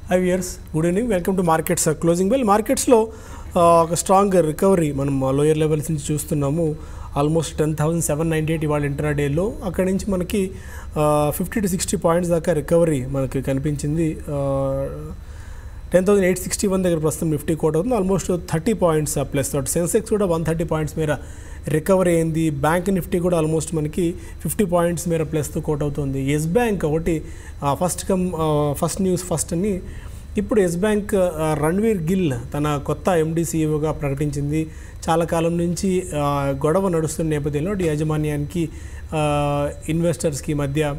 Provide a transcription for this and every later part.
Hi viewers, good evening. Welcome to Markets Closing Bell. Markets-లో ఒక strong recovery మనం lower levels నుంచి చూస్తున్నాము. Almost 10,798 ఇవాళ ఇంట్రాడేలో. అక్కడి నుంచి మనకి 50 to 60 పాయింట్స్ దాకా రికవరీ మనకి కనిపించింది. 10,861 దగ్గర ప్రస్తుతం నిఫ్టీ కోట్ అవుతుంది. ఆల్మోస్ట్ 30 పాయింట్స్ ప్లస్ తోటి. సెన్సెక్స్ కూడా 130 పాయింట్స్ మేర రికవరీ అయింది. బ్యాంక్ నిఫ్టీ కూడా ఆల్మోస్ట్ మనకి 50 పాయింట్స్ మేర ప్లస్తో కోట్ అవుతుంది. ఎస్ బ్యాంక్ ఒకటి ఫస్ట్ న్యూస్ ఫస్ట్ అని ఇప్పుడు ఎస్ బ్యాంక్ రణ్వీర్ గిల్ తన కొత్త ఎండి సిఇఓగా ప్రకటించింది. చాలా కాలం నుంచి గొడవ నడుస్తున్న నేపథ్యంలో యాజమాన్యానికి ఇన్వెస్టర్స్కి మధ్య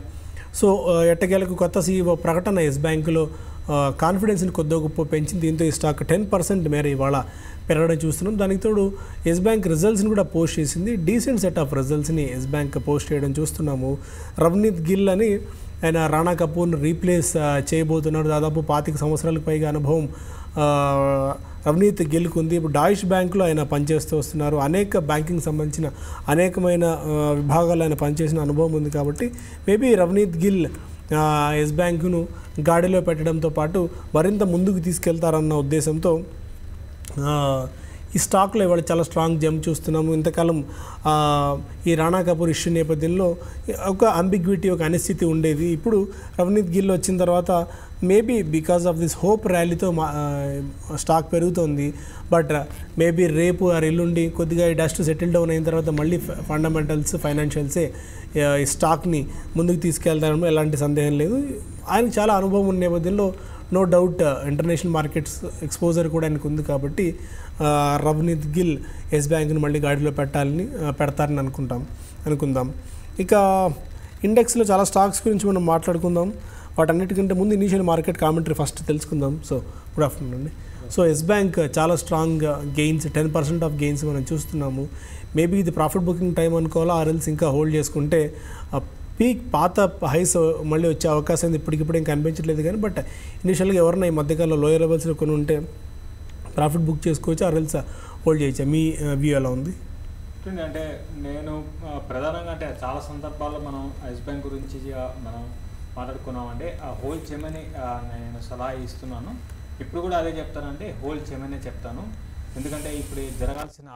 సో ఎట్టకేలకు కొత్త సిఇఓ ప్రకటన ఎస్ బ్యాంకులో కాన్ఫిడెన్స్ని కొద్దిగా గొప్ప పెంచింది. దీంతో ఈ స్టాక్ 10% మేర ఇవాళ పెరగడం చూస్తున్నాం. దానికి తోడు ఎస్ బ్యాంక్ రిజల్ట్స్ని కూడా పోస్ట్ చేసింది. డీసెంట్ సెట్ ఆఫ్ రిజల్ట్స్ని ఎస్ బ్యాంక్ పోస్ట్ చేయడం చూస్తున్నాము. రవ్నీత్ గిల్ అని ఆయన రాణా కపూర్ని రీప్లేస్ చేయబోతున్నాడు. దాదాపు 25 సంవత్సరాలకు పైగా అనుభవం రవ్నీత్ గిల్కు ఉంది. ఇప్పుడు డాయిష్ బ్యాంకులో ఆయన పనిచేస్తూ వస్తున్నారు. అనేక బ్యాంకింగ్ సంబంధించిన అనేకమైన విభాగాల్లో ఆయన పనిచేసిన అనుభవం ఉంది. కాబట్టి మేబీ రవ్నీత్ గిల్ ఎస్ బ్యాంకును గాడిలో పెట్టడంతో పాటు మరింత ముందుకు తీసుకెళ్తారన్న ఉద్దేశంతో ఈ స్టాక్లో ఇవాళ చాలా స్ట్రాంగ్ జంప్ చూస్తున్నాము. ఇంతకాలం ఈ రాణా కపూర్ ఇష్యూ నేపథ్యంలో ఒక అంబిగ్విటీ, ఒక అనిశ్చితి ఉండేది. ఇప్పుడు రవ్నీత్ గిల్ వచ్చిన తర్వాత maybe because of this hope ర్యాలీతో స్టాక్ పెరుగుతోంది. బట్ మేబీ రేపు ఆ ఎల్లుండి కొద్దిగా ఈ డస్ట్ సెటిల్ డౌన్ అయిన తర్వాత మళ్ళీ ఫండమెంటల్స్ ఫైనాన్షియల్సే ఈ స్టాక్ని ముందుకు తీసుకెళ్తారని ఎలాంటి సందేహం లేదు. ఆయనకు చాలా అనుభవం ఉన్న నేపథ్యంలో no doubt international markets exposure కూడా ఆయనకు ఉంది. కాబట్టి రవ్నీత్ గిల్ ఎస్ బ్యాంక్ని మళ్ళీ గాడిలో పెడతారని అనుకుందాం. ఇక ఇండెక్స్లో చాలా స్టాక్స్ గురించి మనం మాట్లాడుకుందాం. వాటన్నిటికంటే ముందు ఇనీషియల్ మార్కెట్ కామెంటరీ ఫస్ట్ తెలుసుకుందాం. సో గుడ్ ఆఫ్టర్నూన్ అండి. సో ఎస్ బ్యాంక్ చాలా స్ట్రాంగ్ గెయిన్స్, 10% ఆఫ్ గెయిన్స్ మనం చూస్తున్నాము. మేబీ ఇది ప్రాఫిట్ బుకింగ్ టైం అనుకోవాలా, ఆర్ఎల్స్ ఇంకా హోల్డ్ చేసుకుంటే పీక్ పాత హైస్ మళ్ళీ వచ్చే అవకాశం ఇప్పటికిప్పుడు ఇంకా కనిపించట్లేదు. కానీ బట్ ఇనిషియల్గా ఎవరైనా ఈ మధ్యకాలంలో లోయర్ లెవెల్స్లో కొన్ని ఉంటే ప్రాఫిట్ బుక్ చేసుకోవచ్చు, ఆర్ఎల్స్ హోల్డ్ చేయొచ్చా? మీ వ్యూ ఎలా ఉంది? అంటే నేను ప్రధానంగా అంటే చాలా సందర్భాల్లో మనం ఎస్ బ్యాంక్ గురించి మనం మాట్లాడుకున్నామంటే హోల్డ్ చేయమని నేను సలహా ఇస్తున్నాను. ఇప్పుడు కూడా అదే చెప్తానంటే హోల్డ్ చేయమనే చెప్తాను. ఎందుకంటే ఇప్పుడు జరగాల్సిన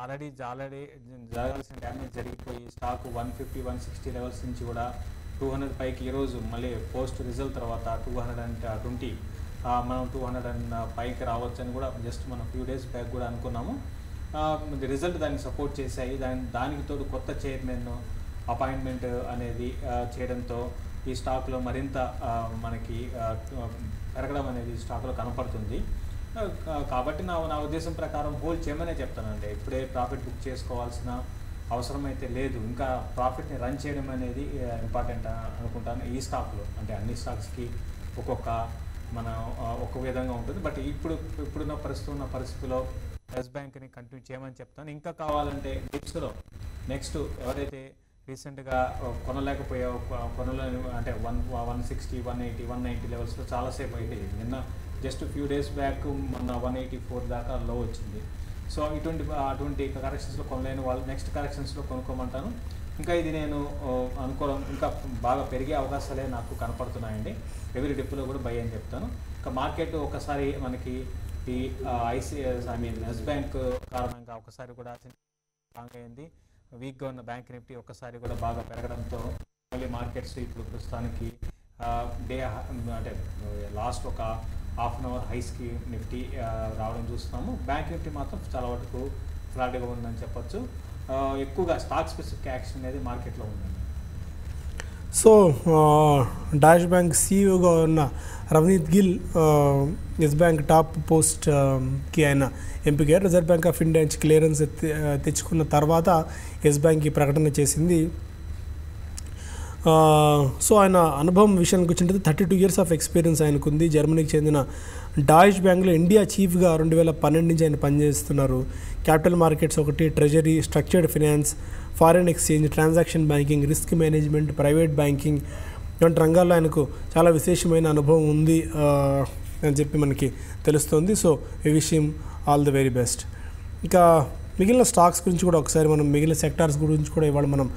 జరగాల్సిన డ్యామేజ్ జరిగిపోయి స్టాక్ 150-160 లెవెల్స్ నుంచి కూడా 200 పైకి ఈరోజు మళ్ళీ పోస్ట్ రిజల్ట్ తర్వాత 220 మనం 200 పైకి రావచ్చు అని కూడా జస్ట్ మనం ఫ్యూ డేస్ బ్యాక్ కూడా అనుకున్నాము. రిజల్ట్ దాన్ని సపోర్ట్ చేశాయి. దానికి తోడు కొత్త చైర్మన్ అపాయింట్మెంట్ అనేది చేయడంతో ఈ స్టాక్లో మరింత మనకి పెరగడం అనేది స్టాక్లో కనపడుతుంది. కాబట్టి నా ఉద్దేశం ప్రకారం హోల్డ్ చేయమనే చెప్తానండి. ఇప్పుడే ప్రాఫిట్ బుక్ చేసుకోవాల్సిన అవసరం అయితే లేదు. ఇంకా ప్రాఫిట్ని రన్ చేయడం అనేది ఇంపార్టెంట్ అనుకుంటాను ఈ స్టాక్లో. అంటే అన్ని స్టాక్స్కి మనం ఒక విధంగా ఉంటుంది. బట్ ఇప్పుడున్న పరిస్థితిలో ఎస్ బ్యాంక్ని కంటిన్యూ చేయమని చెప్తాను. ఇంకా కావాలంటే నెక్స్ట్ ఎవరైతే రీసెంట్గా కొనలేని అంటే 160, 180, 190 లెవెల్స్లో చాలాసేపు అయితే నిన్న జస్ట్ ఫ్యూ డేస్ బ్యాక్ మొన్న 184 దాకా లో వచ్చింది. సో అటువంటి కరెక్షన్స్లో కొనలేని వాళ్ళు నెక్స్ట్ కరెక్షన్స్లో కొనుక్కోమంటాను. ఇంకా ఇది నేను అనుకోవడం ఇంకా బాగా పెరిగే అవకాశాలే నాకు కనపడుతున్నాయండి. ఎవరి డిప్లో కూడా బై అని చెప్తాను. ఇంకా మార్కెట్ ఒకసారి మనకి ఈ ఎస్ బ్యాంక్ కారణంగా ఒకసారి కూడా స్ట్రాంగ్ అయింది. వీక్గా ఉన్న బ్యాంక్ నిఫ్టీ ఒకసారి కూడా బాగా పెరగడంతో మళ్ళీ మార్కెట్స్ ఇప్పుడు ప్రస్తుతానికి అంటే లాస్ట్ ఒక హాఫ్ అన్ అవర్ హైస్కి నిఫ్టీ రావడం చూస్తున్నాము. బ్యాంక్ నిఫ్టీ మాత్రం చాలా వరకు ఫ్లాట్గా ఉందని చెప్పొచ్చు. ఎక్కువగా స్టాక్ స్పెసిఫిక్ యాక్షన్ అనేది మార్కెట్లో ఉందండి. సో డాష్ బ్యాంక్ సిఇఓగా ఉన్న Ravneet Gill Yes Bank top పోస్ట్కి ఆయన ఎంపికయ్యారు. రిజర్వ్ బ్యాంక్ ఆఫ్ ఇండియా నుంచి క్లియరెన్స్ తెచ్చుకున్న తర్వాత ఎస్ బ్యాంక్ ఈ ప్రకటన చేసింది. సో ఆయన అనుభవం విషయానికి వచ్చినట్టు 32 years ఆఫ్ ఎక్స్పీరియన్స్ ఆయనకు ఉంది. జర్మనీకి చెందిన డాయిష్ బ్యాంక్లో ఇండియా చీఫ్గా 2012 నుంచి ఆయన పనిచేస్తున్నారు. క్యాపిటల్ మార్కెట్స్ ఒకటి, treasury, structured finance, foreign exchange, transaction banking, risk management, private banking ఇలాంటి రంగాల్లో ఆయనకు చాలా విశేషమైన అనుభవం ఉంది అని చెప్పి మనకి తెలుస్తుంది. సో ఈ విషయం ఆల్ ది వెరీ బెస్ట్. ఇంకా మిగిలిన స్టాక్స్ గురించి కూడా ఒకసారి మనం మిగిలిన సెక్టార్స్ గురించి కూడా ఇవాళ మనం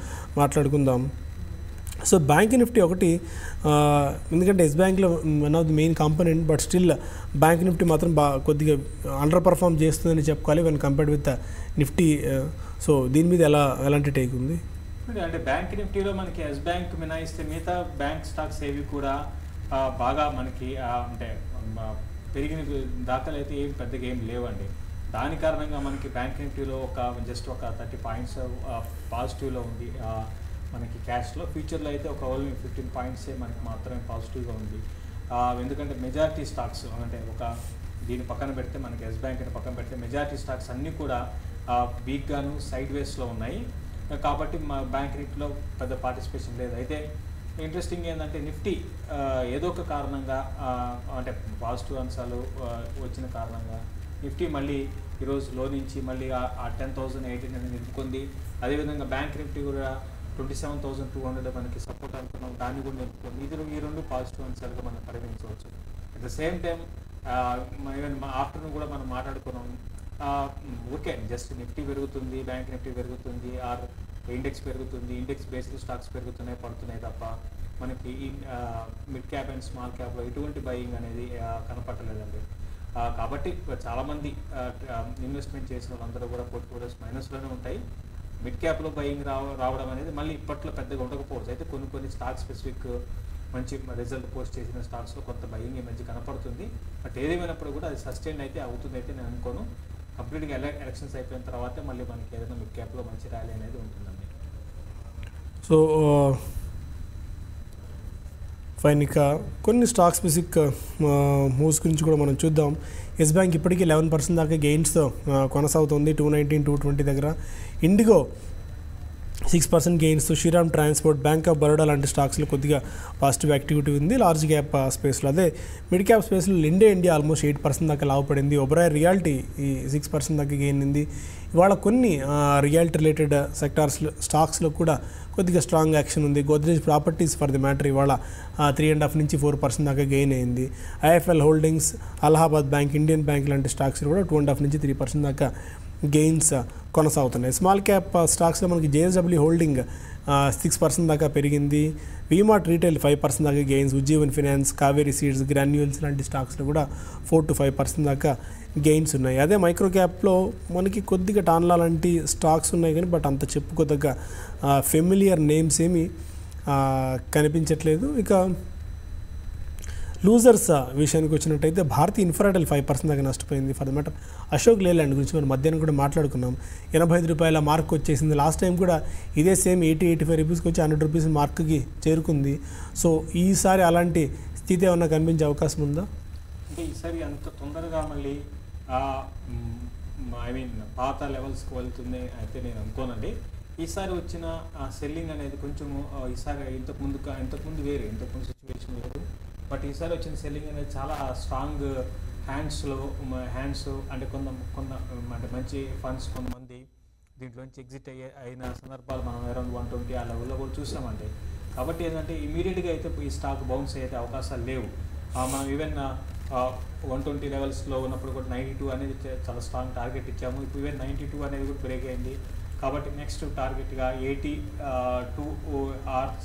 మాట్లాడుకుందాం. సో బ్యాంక్ నిఫ్టీ ఒకటి ఎందుకంటే ఎస్ బ్యాంక్లో one of the main component, but still bank Nifty మాత్రం కొద్దిగా అండర్ పర్ఫామ్ చేస్తుందని చెప్పుకోవాలి when compared with Nifty. So దీని మీద ఎలాంటి టేక్ ఉంది? అంటే బ్యాంక్ నిఫ్టీలో మనకి ఎస్ బ్యాంక్ మినాయిస్తే మిగతా బ్యాంక్ స్టాక్స్ ఏవి కూడా బాగా మనకి అంటే పెరిగిన దాఖలు అయితే ఏం పెద్దగా ఏం లేవండి. దాని కారణంగా మనకి బ్యాంక్ నిఫ్టీలో జస్ట్ ఒక 30 పాయింట్స్ పాజిటివ్లో ఉంది మనకి క్యాష్లో. ఫ్యూచర్లో అయితే ఒక ఓన్లీ 15 పాయింట్సే మనకి మాత్రమే పాజిటివ్గా ఉంది. ఎందుకంటే మెజారిటీ స్టాక్స్ అంటే దీన్ని పక్కన పెడితే మనకి ఎస్ బ్యాంక్ని పక్కన పెడితే మెజారిటీ స్టాక్స్ అన్నీ కూడా వీక్గాను సైడ్ వేస్లో ఉన్నాయి. కాబట్టి మా బ్యాంక్ నిఫ్టీలో పెద్ద పార్టిసిపేషన్ లేదు. అయితే ఇంట్రెస్టింగ్ ఏంటంటే నిఫ్టీ ఏదో ఒక కారణంగా అంటే పాజిటివ్ అంశాలు వచ్చిన కారణంగా నిఫ్టీ మళ్ళీ ఈరోజు లో నుంచి మళ్ళీ ఆ 10,018 అనేది నిలుపుకుంది. అదేవిధంగా బ్యాంక్ నిఫ్టీ కూడా 27,200 మనకి సపోర్ట్ అనుకున్నాం, దాన్ని కూడా నిలుపుకుంది. ఈ రెండు పాజిటివ్ అంశాలుగా మనం పరిగణించవచ్చు. At the same time even afternoon కూడా మనం మాట్లాడుకున్నాం, ఓకే జస్ట్ నిఫ్టీ పెరుగుతుంది, బ్యాంక్ నిఫ్టీ పెరుగుతుంది, ఆర్ ఇండెక్స్ పెరుగుతుంది, ఇండెక్స్ బేస్డ్ స్టాక్స్ పెరుగుతున్నాయి పడుతున్నాయి తప్ప మనకి ఈ మిడ్ క్యాప్ అండ్ స్మాల్ క్యాప్లో ఎటువంటి బయింగ్ అనేది కనపట్టలేదండి. కాబట్టి చాలామంది ఇన్వెస్ట్మెంట్ చేసిన వాళ్ళందరూ కూడా పోర్ట్ఫోలియోస్ మైనస్లోనే ఉంటాయి. మిడ్ క్యాప్లో బయింగ్ రావడం అనేది మళ్ళీ ఇప్పట్లో పెద్దగా ఉండకపోవచ్చు. అయితే కొన్ని స్టాక్ స్పెసిఫిక్ మంచి రిజల్ట్ పోస్ట్ చేసిన స్టాక్స్లో కొంత బయింగ్ ఈ మధ్య కనపడుతుంది. బట్ ఏదేమైనప్పుడు కూడా అది సస్టైన్ అయితే అవుతుంది అయితే నేను అనుకోను. కంప్లీట్గా ఎలక్షన్స్ అయిపోయిన తర్వాత మళ్ళీ మనకి ఏదైనా మిడ్ క్యాప్లో మంచి ర్యాలీ అనేది ఉంటుందండి. సో ఫైన్, ఇక కొన్ని స్టాక్ స్పెసిఫిక్ మూవ్స్ గురించి కూడా మనం చూద్దాం. ఎస్ బ్యాంక్ ఇప్పటికీ 11% దాకా గెయిన్స్తో కొనసాగుతుంది 219, 220 దగ్గర. IndiGo 6% gains. Shriram transport, Bank of Baroda లాంటి స్టాక్స్లో కొద్దిగా పాజిటివ్ యాక్టివిటీ ఉంది లార్జ్ క్యాప్ స్పేస్లో. అదే మిడ్ క్యాప్ స్పేస్లో ఇండియా ఆల్మోస్ట్ 8% దాకా లాభపడింది. ఒబరాయ్ రియాలిటీ ఈ 6% దాకా గెయిన్ ఉంది. ఇవాళ కొన్ని రియాలిటీ రిలేటెడ్ సెక్టార్స్లో స్టాక్స్లో కూడా కొద్దిగా స్ట్రాంగ్ యాక్షన్ ఉంది. Godrej properties for the matter ఇవాళ 3.5 నుంచి 4% దాకా గెయిన్ అయింది. IFL holdings, Allahabad bank, Indian bank లాంటి స్టాక్స్ కూడా 2.5 నుంచి 3% దాకా గెయిన్స్ కొనసాగుతున్నాయి. స్మాల్ క్యాప్ స్టాక్స్లో మనకి జేఎస్డబ్ల్యూ హోల్డింగ్ 6% దాకా పెరిగింది. వీమార్ట్ రీటైల్ 5% దాకా gains. Ujjivan finance, Kaveri seeds, granules లాంటి స్టాక్స్లో కూడా 4 to 5% దాకా గెయిన్స్ ఉన్నాయి. అదే మైక్రో క్యాప్లో మనకి కొద్దిగా టాన్లా లాంటి స్టాక్స్ ఉన్నాయి కానీ బట్ అంత చెప్పుకోదగ్గ ఫెమిలియర్ నేమ్స్ ఏమీ కనిపించట్లేదు. ఇక లూజర్స్ విషయానికి వచ్చినట్టయితే భారతీ ఇన్ఫ్రాటెల్ 5% దాకా నష్టపోయింది. For the matter Ashok Leyland గురించి మనం మధ్యాహ్నం కూడా మాట్లాడుకున్నాం. 85 రూపాయల మార్క్ వచ్చేసింది. లాస్ట్ టైం కూడా ఇదే సేమ్ 80-85 రూపీస్కి వచ్చి 100 రూపీస్ మార్క్కి చేరుకుంది. సో ఈసారి అలాంటి స్థితి ఏమన్నా కనిపించే అవకాశం ఉందా? అంటే ఈసారి అంత తొందరగా మళ్ళీ ఐ మీన్ పాత లెవెల్స్కి వెళ్తుంది అయితే నేను అనుకోనండి. ఈసారి వచ్చిన సెల్లింగ్ అనేది కొంచెము ఈసారి ఇంతకుముందు వేరు, ఇంతకుముందు సిచ్యువేషన్ వేరు. బట్ ఈసారి వచ్చిన సెల్లింగ్ అనేది చాలా స్ట్రాంగ్ హ్యాండ్స్ అంటే అంటే మంచి ఫండ్స్ కొంతమంది దీంట్లోంచి ఎగ్జిట్ అయిన సందర్భాలు మనం అరౌండ్ 120 ఆ లెవెల్లో కూడా చూసామండి. కాబట్టి ఏంటంటే ఇమీడియట్గా అయితే ఈ స్టాక్ బౌన్స్ అయ్యే అవకాశాలు లేవు. మనం ఈవెన్ 120 లెవెల్స్లో ఉన్నప్పుడు కూడా 92 అనేది చాలా స్ట్రాంగ్ టార్గెట్ ఇచ్చాము. ఇప్పుడు ఈవెన్ 92 అనేది కూడా బ్రేక్ అయింది. కాబట్టి నెక్స్ట్ టార్గెట్గా 82 or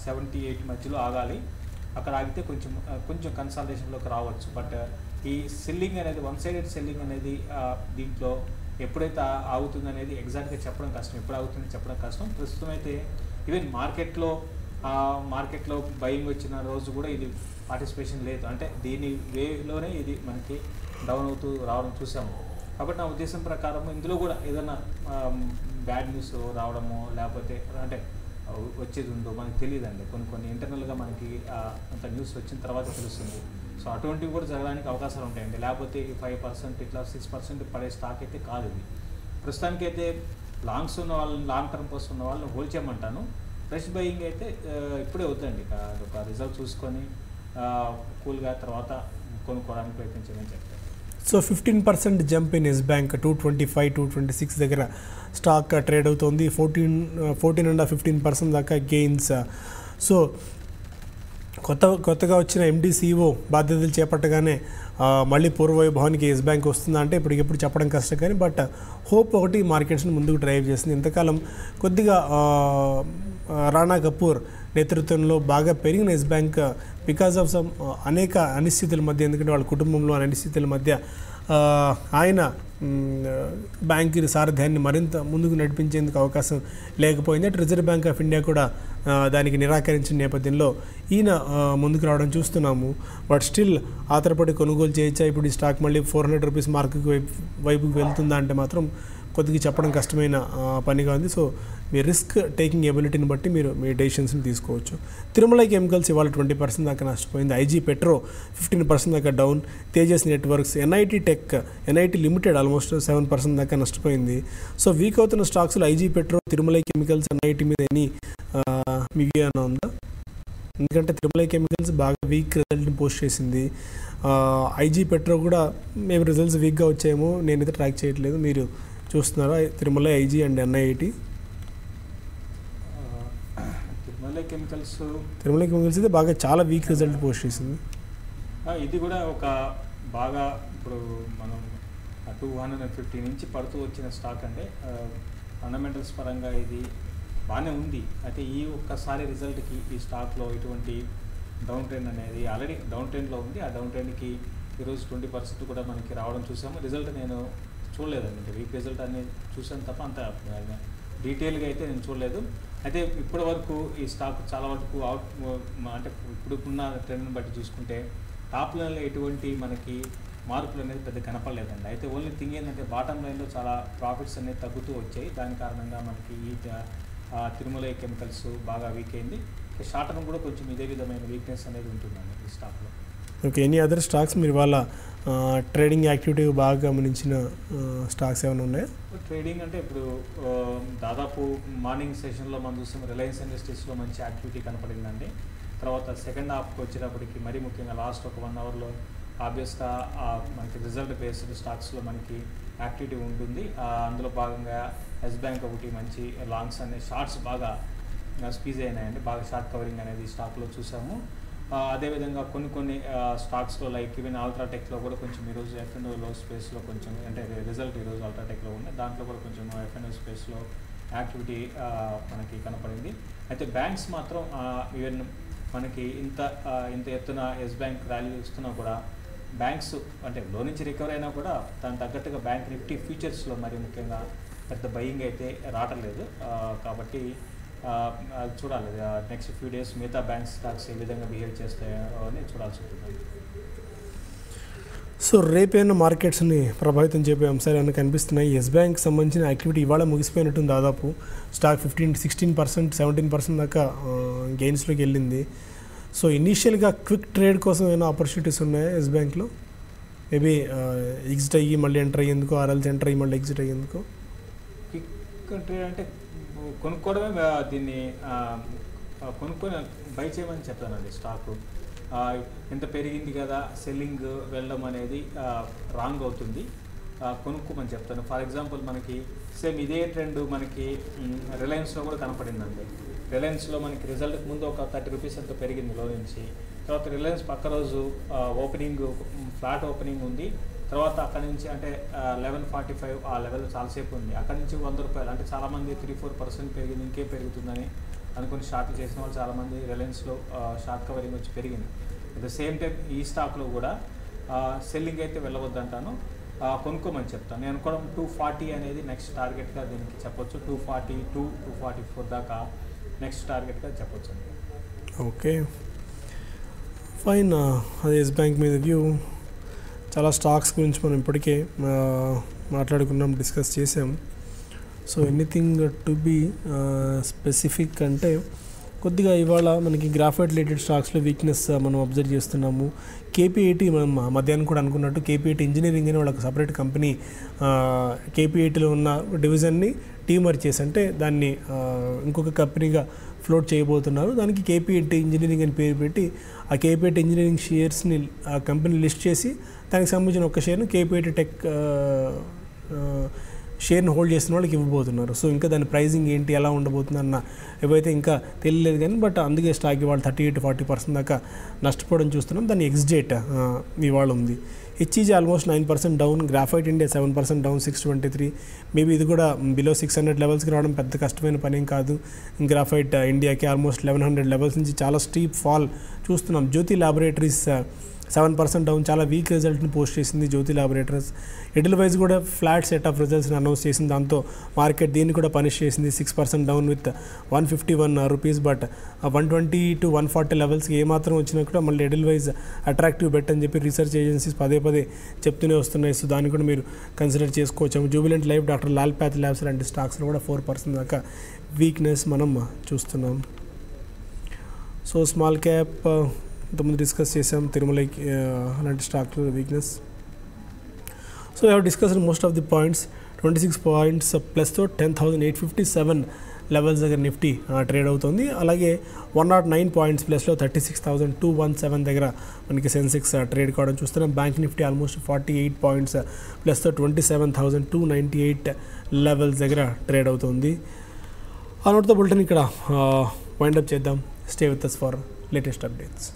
78 మధ్యలో ఆగాలి. అక్కడ ఆగితే కొంచెం కన్సల్టేషన్లోకి రావచ్చు. బట్ ఈ సెల్లింగ్ అనేది వన్ సైడెడ్ సెల్లింగ్ అనేది దీంట్లో ఎప్పుడైతే ఆగుతుంది అనేది ఎగ్జాక్ట్గా చెప్పడం కష్టం, ఎప్పుడు ఆగుతుంది చెప్పడం కష్టం. ప్రస్తుతం అయితే ఈవెన్ మార్కెట్లో బయింగ్ వచ్చిన రోజు కూడా ఇది పార్టిసిపేషన్ లేదు. అంటే దీని వేలోనే ఇది మనకి డౌన్ అవుతూ రావడం చూసాము. కాబట్టి నా ఉద్దేశం ప్రకారం ఇందులో కూడా ఏదైనా బ్యాడ్ న్యూస్ రావడమో లేకపోతే అంటే వచ్చేది ఉందో మనకు తెలియదండి. కొన్ని ఇంటర్నల్గా మనకి అంత న్యూస్ వచ్చిన తర్వాత తెలుస్తుంది. సో అటువంటివి కూడా జరగడానికి అవకాశాలు ఉంటాయండి. లేకపోతే 5% ఇట్లా 6% పడే స్టాక్ అయితే కాదు ఇది. ప్రస్తుతానికైతే లాంగ్ టర్మ్ కోసం ఉన్న వాళ్ళని హోల్డ్ చేయమంటాను. ఫ్రెష్ బయింగ్ అయితే ఇప్పుడే వద్దండి. ఒక రిజల్ట్ చూసుకొని కూల్గా తర్వాత కొనుక్కోవడానికి ప్రయత్నించమని చెప్తాను. So 15% jump in Yes Bank 225, 226 దగ్గర స్టాక్ ట్రేడ్ అవుతుంది. 14 and 15% దాకా గెయిన్స్. సో కొత్తగా వచ్చిన ఎండి సిఇఓ బాధ్యతలు చేపట్టగానే మళ్ళీ పూర్వవైభవానికి ఎస్ బ్యాంక్ వస్తుందా అంటే ఇప్పటికెప్పుడు చెప్పడం కష్టం. కానీ బట్ హోప్ ఒకటి మార్కెట్స్ని ముందుకు డ్రైవ్ చేస్తుంది. ఇంతకాలం కొద్దిగా రాణా కపూర్ నేతృత్వంలో బాగా పెరిగిన Yes Bank because of some అనేక అనిశ్చితుల మధ్య, ఎందుకంటే వాళ్ళ కుటుంబంలో అనిశ్చితుల మధ్య ఆయన బ్యాంకు సారథ్యాన్ని మరింత ముందుకు నడిపించేందుకు అవకాశం లేకపోయింది. అటు రిజర్వ్ బ్యాంక్ ఆఫ్ ఇండియా కూడా దానికి నిరాకరించిన నేపథ్యంలో ఈయన ముందుకు రావడం చూస్తున్నాము. బట్ స్టిల్ ఆధారపడి కొనుగోలు చేయొచ్చా, ఇప్పుడు ఈ స్టాక్ మళ్ళీ 400 రూపీస్ మార్కు వైపుకి వెళ్తుందా అంటే మాత్రం కొద్దిగా చెప్పడం కష్టమైన పనిగా ఉంది. సో మీ రిస్క్ టేకింగ్ ఎబిలిటీని బట్టి మీరు మీ డెసిషన్స్ని తీసుకోవచ్చు. తిరుమల కెమికల్స్ ఇవాళ 20% దాకా నష్టపోయింది. ఐజీ పెట్రో 15% దాకా down. Tejas networks, NIT tech, NIT limited almost 7% దాకా నష్టపోయింది. సో వీక్ అవుతున్న స్టాక్స్లో IG petro, Tirumala chemicals, NIT మీద ఎనీ మీకు ఏమైనా ఉందా? ఎందుకంటే తిరుమల కెమికల్స్ బాగా వీక్ రిజల్ట్ని పోస్ట్ చేసింది. ఐజీ పెట్రో కూడా మేము రిజల్ట్స్ వీక్గా వచ్చాయేమో, నేనైతే ట్రాక్ చేయట్లేదు. మీరు చూస్తున్నారా Tirumala, IG and NIT? Tirumala chemicals అయితే బాగా చాలా వీక్ రిజల్ట్ పోస్ట్ చేసింది. ఇది కూడా ఒక బాగా ఇప్పుడు మనం 250 నుంచి పడుతూ వచ్చిన స్టాక్ అంటే ఫండమెంటల్స్ పరంగా ఇది బాగానే ఉంది. అయితే ఈ ఒక్కసారి రిజల్ట్కి ఈ స్టాక్లో ఇటువంటి డౌన్ ట్రెండ్ అనేది ఆల్రెడీ డౌన్ ట్రెండ్లో ఉంది. ఆ డౌన్ ట్రెండ్కి ఈరోజు 20% కూడా మనకి రావడం చూసాము. రిజల్ట్ నేను చూడలేదండి, వీక్ రిజల్ట్ అనేది చూసాను తప్ప అంత డీటెయిల్గా అయితే నేను చూడలేదు. అయితే ఇప్పటి వరకు ఈ స్టాక్ చాలా వరకు అంటే ఇప్పుడున్న ట్రెండ్ని బట్టి చూసుకుంటే టాప్ లైన్లో ఎటువంటి మనకి మార్పులు అనేది పెద్ద కనపడలేదండి. అయితే ఓన్లీ థింగ్ ఏంటంటే బాటమ్ లైన్లో చాలా ప్రాఫిట్స్ అనేది తగ్గుతూ వచ్చాయి. దాని కారణంగా మనకి ఈ తిరుమల కెమికల్స్ బాగా వీక్ అయింది. షార్ట్ టర్మ్ కూడా కొంచెం ఇదే విధమైన వీక్నెస్ అనేది ఉంటుందండి ఈ స్టాక్లో. ఓకే, ఎనీ అదర్ స్టాక్స్ మీరు వాళ్ళ ట్రేడింగ్ యాక్టివిటీ బాగా గమనించిన స్టాక్స్ ఏమైనా ఉన్నాయా? ట్రేడింగ్ అంటే ఇప్పుడు దాదాపు మార్నింగ్ సెషన్లో మనం చూస్తాం రిలయన్స్ ఇండస్ట్రీస్లో మంచి యాక్టివిటీ కనపడిందండి. తర్వాత సెకండ్ హాఫ్కి వచ్చేటప్పటికి మరీ ముఖ్యంగా లాస్ట్ ఒక 1 అవర్లో ఆబ్వియస్గా మనకి రిజల్ట్ బేస్డ్ స్టాక్స్లో మనకి యాక్టివిటీ ఉంటుంది. అందులో భాగంగా ఎస్ బ్యాంక్ ఒకటి మంచి లాంగ్స్ అనే షార్ట్స్ బాగా స్క్వీజ్ అయినాయండి, బాగా షార్ట్ కవరింగ్ అనేది స్టాక్లో చూసాము. అదేవిధంగా కొన్ని స్టాక్స్లో లైక్ ఈవెన్ అల్ట్రాటెక్లో కూడా కొంచెం ఈరోజు ఎఫ్ఎన్ఓలో స్పేస్లో కొంచెం అంటే రిజల్ట్ ఈరోజు అల్ట్రాటెక్లో ఉంది, దాంట్లో కూడా కొంచెం ఎఫ్ఎన్ఓ స్పేస్లో యాక్టివిటీ మనకి కనపడింది. అయితే బ్యాంక్స్ మాత్రం ఈవెన్ మనకి ఇంత ఎత్తున ఎస్ బ్యాంక్ ర్యాలీ ఇస్తున్నా కూడా బ్యాంక్స్ అంటే లో నుంచి రికవర్ అయినా కూడా దానికి తగ్గట్టుగా బ్యాంక్ నిఫ్టీ ఫ్యూచర్స్లో మరి ముఖ్యంగా పెద్ద బయింగ్ అయితే రావట్లేదు. కాబట్టి చూడాలి నెక్స్ట్ ఫ్యూ డేస్ మిగతా బ్యాంక్ స్టాక్స్ ఏ విధంగా బిహేవ్ చేస్తాయో అని చూడాల్సి ఉంటుంది. సో రేపైనా మార్కెట్స్ని ప్రభావితం చేసే అంశాలు ఏమైనా కనిపిస్తున్నాయి. ఎస్ బ్యాంక్ సంబంధించిన యాక్టివిటీ ఇవాళ ముగిసిపోయినట్టుంది. దాదాపు స్టాక్ 16%, 17% దాకా గెయిన్స్లోకి వెళ్ళింది. సో ఇనీషియల్గా క్విక్ ట్రేడ్ కోసం ఏమైనా ఆపర్చునిటీస్ ఉన్నాయా ఎస్ బ్యాంక్లో? మేబీ ఎగ్జిట్ అయ్యి మళ్ళీ ఎంటర్ అయ్యేందుకు, ఆర్ఎల్స్ ఎంటర్ అయ్యి మళ్ళీ ఎగ్జిట్ అయ్యేందుకు? క్విక్ ట్రేడ్ అంటే కొనుక్కోవడమే, దీన్ని కొనుక్కొని బై చేయమని చెప్తానండి. స్టాకు ఎంత పెరిగింది కదా సెల్లింగ్ వెళ్ళడం అనేది రాంగ్ అవుతుంది. కొనుక్కోమని చెప్తాను. ఫర్ ఎగ్జాంపుల్ మనకి సేమ్ ఇదే ట్రెండ్ మనకి రిలయన్స్లో కూడా కనపడిందండి. రిలయన్స్లో మనకి రిజల్ట్కి ముందు ఒక 30 రూపీస్ ఎంతో పెరిగింది లో నుంచి. తర్వాత రిలయన్స్ పక్క రోజు ఓపెనింగ్ ఫ్లాట్ ఓపెనింగ్ ఉంది. తర్వాత అక్కడ నుంచి అంటే 11.45 ఆ లెవెల్ చాలాసేపు ఉంది. అక్కడ నుంచి 100 రూపాయలు అంటే చాలామంది 3-4% పెరిగింది, ఇంకేం పెరుగుతుందని అనుకుని షార్ట్లు చేసిన వాళ్ళు చాలామంది రిలయన్స్లో షార్ట్ కవరింగ్ వచ్చి పెరిగింది. అట్ ద సేమ్ టైం ఈ స్టాక్లో కూడా సెల్లింగ్ అయితే వెళ్ళవద్దంటాను, కొనుక్కోమని చెప్తాను. నేను అనుకోవడం 240 అనేది నెక్స్ట్ టార్గెట్గా దీనికి చెప్పొచ్చు. 242-244 దాకా నెక్స్ట్ టార్గెట్గా చెప్పొచ్చు. Okay fine. అది ఎస్ బ్యాంక్ మీద వ్యూ. చాలా స్టాక్స్ గురించి మనం ఇప్పటికే మాట్లాడుకున్నాం, డిస్కస్ చేసాం. So anything to be specific అంటే కొద్దిగా ఇవాళ మనకి గ్రాఫైట్ రిలేటెడ్ స్టాక్స్లో వీక్నెస్ మనం అబ్జర్వ్ చేస్తున్నాము. కేపీఐటీ మనం మధ్యాహ్నం కూడా అనుకున్నట్టు కేపీఐటీ ఇంజనీరింగ్ అని వాళ్ళకి సపరేట్ కంపెనీ కేపీఐటీలో ఉన్న డివిజన్ని టీమర్ చేసి అంటే దాన్ని ఇంకొక కంపెనీగా ఫ్లోట్ చేయబోతున్నారు. దానికి కేపీఐటీ ఇంజనీరింగ్ అని పేరు పెట్టి ఆ కేపీఐటీ ఇంజనీరింగ్ షేర్స్ని ఆ కంపెనీ లిస్ట్ చేసి దానికి సంబంధించిన ఒక షేర్ను కేపీఐటీ టెక్ షేర్ని హోల్డ్ చేసిన వాళ్ళకి ఇవ్వబోతున్నారు. సో ఇంకా దాని ప్రైజింగ్ ఏంటి, ఎలా ఉండబోతుంది అన్న ఏవైతే ఇంకా తెలియలేదు కానీ, బట్ అందుకే స్టాక్ ఇవాళ 38-40% దాకా నష్టపోవడం చూస్తున్నాం. దాని ఎక్స్డేట్ ఇవాళ ఉంది. HEG almost 9% down, graphite India 7% down 623. Maybe ఇది కూడా బిలో 600 లెవెల్స్కి రావడం పెద్ద కష్టమైన పనేం కాదు. గ్రాఫైట్ ఇండియాకి ఆల్మోస్ట్ 1100 లెవెల్స్ నుంచి చాలా స్టీప్ ఫాల్ చూస్తున్నాం. జ్యోతి ల్యాబొరేటరీస్ 7% డౌన్, చాలా వీక్ రిజల్ట్ని పోస్ట్ చేసింది జ్యోతి ల్యాబొరేటరీస్. ఎడిల్వైజ్ కూడా ఫ్లాట్ సెట్ ఆఫ్ రిజల్ట్స్ని అనౌన్స్ చేసింది, దాంతో మార్కెట్ దీన్ని కూడా పనిష్ చేసింది. 6% down with 151 rupees. But 120 to 140 లెవెల్స్కి ఏమాత్రం వచ్చినా కూడా మళ్ళీ ఎడిల్వైజ్ అట్రాక్టివ్ బెట్ అని చెప్పి రీసెర్చ్ ఏజెన్సీస్ పదే చెప్తూనే వస్తున్నాయి. సో దాన్ని కూడా మీరు కన్సిడర్ చేసుకోవచ్చు. జూబిలెంట్ లైఫ్, డాక్టర్ లాల్ ప్యాథ్ ల్యాబ్స్ లాంటి స్టాక్స్లో కూడా 4% దాకా వీక్నెస్ మనం చూస్తున్నాం. సో స్మాల్ క్యాప్ ఇంతకుముందు డిస్కస్ చేసాం, తిరుమలకి అలాంటి స్టాక్లో weakness. So I have discussed most of the points. 26 points ప్లస్తో 10,857 లెవెల్స్ దగ్గర నిఫ్టీ ట్రేడ్ అవుతుంది. అలాగే 109 పాయింట్స్ ప్లస్లో 36,217 దగ్గర మనకి సెన్సెక్స్ ట్రేడ్ కావడం చూస్తున్నాం. బ్యాంక్ నిఫ్టీ ఆల్మోస్ట్ 48 పాయింట్స్ ప్లస్తో 27,298 లెవెల్స్ దగ్గర ట్రేడ్ అవుతుంది. ఆ నోట్తో బులెటిన్ ఇక్కడ వైండప్ చేద్దాం. Stay with us for latest updates.